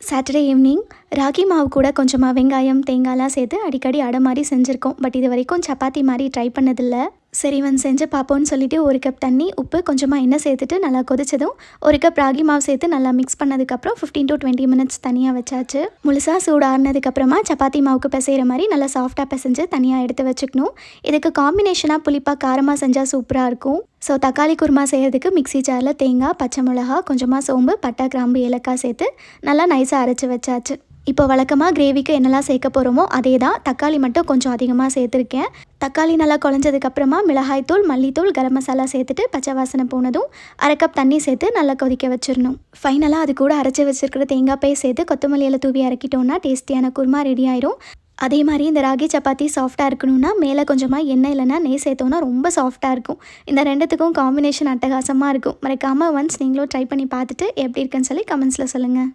Saturday evening ragi மாவு கூட கொஞ்சமாக வெங்காயம் தேங்காய்லாம் சேர்த்து அடிக்கடி அடை மாதிரி செஞ்சுருக்கோம். பட் இது வரைக்கும் சப்பாத்தி மாதிரி ட்ரை பண்ணதில்லை. சரி செஞ்சு பார்ப்போன்னு சொல்லிவிட்டு 1 கப் தண்ணி உப்பு கொஞ்சமாக எண்ணெய் சேர்த்துட்டு நல்லா கொதிச்சதும் 1 கப் ராகி மாவு சேர்த்து நல்லா மிக்ஸ் பண்ணதுக்கப்புறம் 15 to 20 minutes தனியாக வச்சாச்சு. முழுசாக சூடு ஆறுனதுக்கப்புறமா சப்பாத்தி மாவுக்கு பிசைகிற மாதிரி நல்லா சாஃப்டாக பிசைஞ்சு தனியாக எடுத்து வச்சுக்கணும். இதுக்கு காம்பினேஷனாக புளிப்பாக காரமாக செஞ்சால் சூப்பராக இருக்கும். ஸோ தக்காளி குருமா செய்கிறதுக்கு மிக்ஸி ஜாரில் தேங்காய், பச்சை மிளகா, கொஞ்சமாக சோம்பு, பட்டை, கிராம்பு, ஏலக்காய் சேர்த்து நல்லா நைஸாக அரைச்சி வச்சாச்சு. இப்போ வழக்கமாக கிரேவிக்கு என்னெல்லாம் சேர்க்க போகிறோமோ அதே தான். தக்காளி மட்டும் கொஞ்சம் அதிகமாக சேர்த்துருக்கேன். தக்காளி நல்லா குழஞ்சதுக்கப்புறமா மிளகாய்த்தூள், மல்லித்தூள், கரம் மசாலா சேர்த்துட்டு பச்சை வாசனை போனதும் 1/2 கப் தண்ணி சேர்த்து நல்லா கொதிக்க வச்சிடணும். ஃபைனலாக அது கூட அரைச்சி வச்சுருக்கிற தேங்காய் பேய் சேர்த்து கொத்தமல்லி இலை தூவி இறக்கிட்டோன்னா டேஸ்டியான குருமா ரெடி ஆயிரும். அதே மாதிரி இந்த ராகி சப்பாத்தி சாஃப்டாக இருக்கணும்னா மேலே கொஞ்சமாக எண்ணெய் இல்லைனா நெய் சேர்த்தோன்னா ரொம்ப சாஃப்டாக இருக்கும். இந்த ரெண்டுத்துக்கும் காம்பினேஷன் அட்டகாசமாக இருக்கும். மறக்காமல் ஒன்ஸ் நீங்களும் ட்ரை பண்ணி பார்த்துட்டு எப்படி இருக்குன்னு சொல்லி கமெண்ட்ஸில் சொல்லுங்கள்.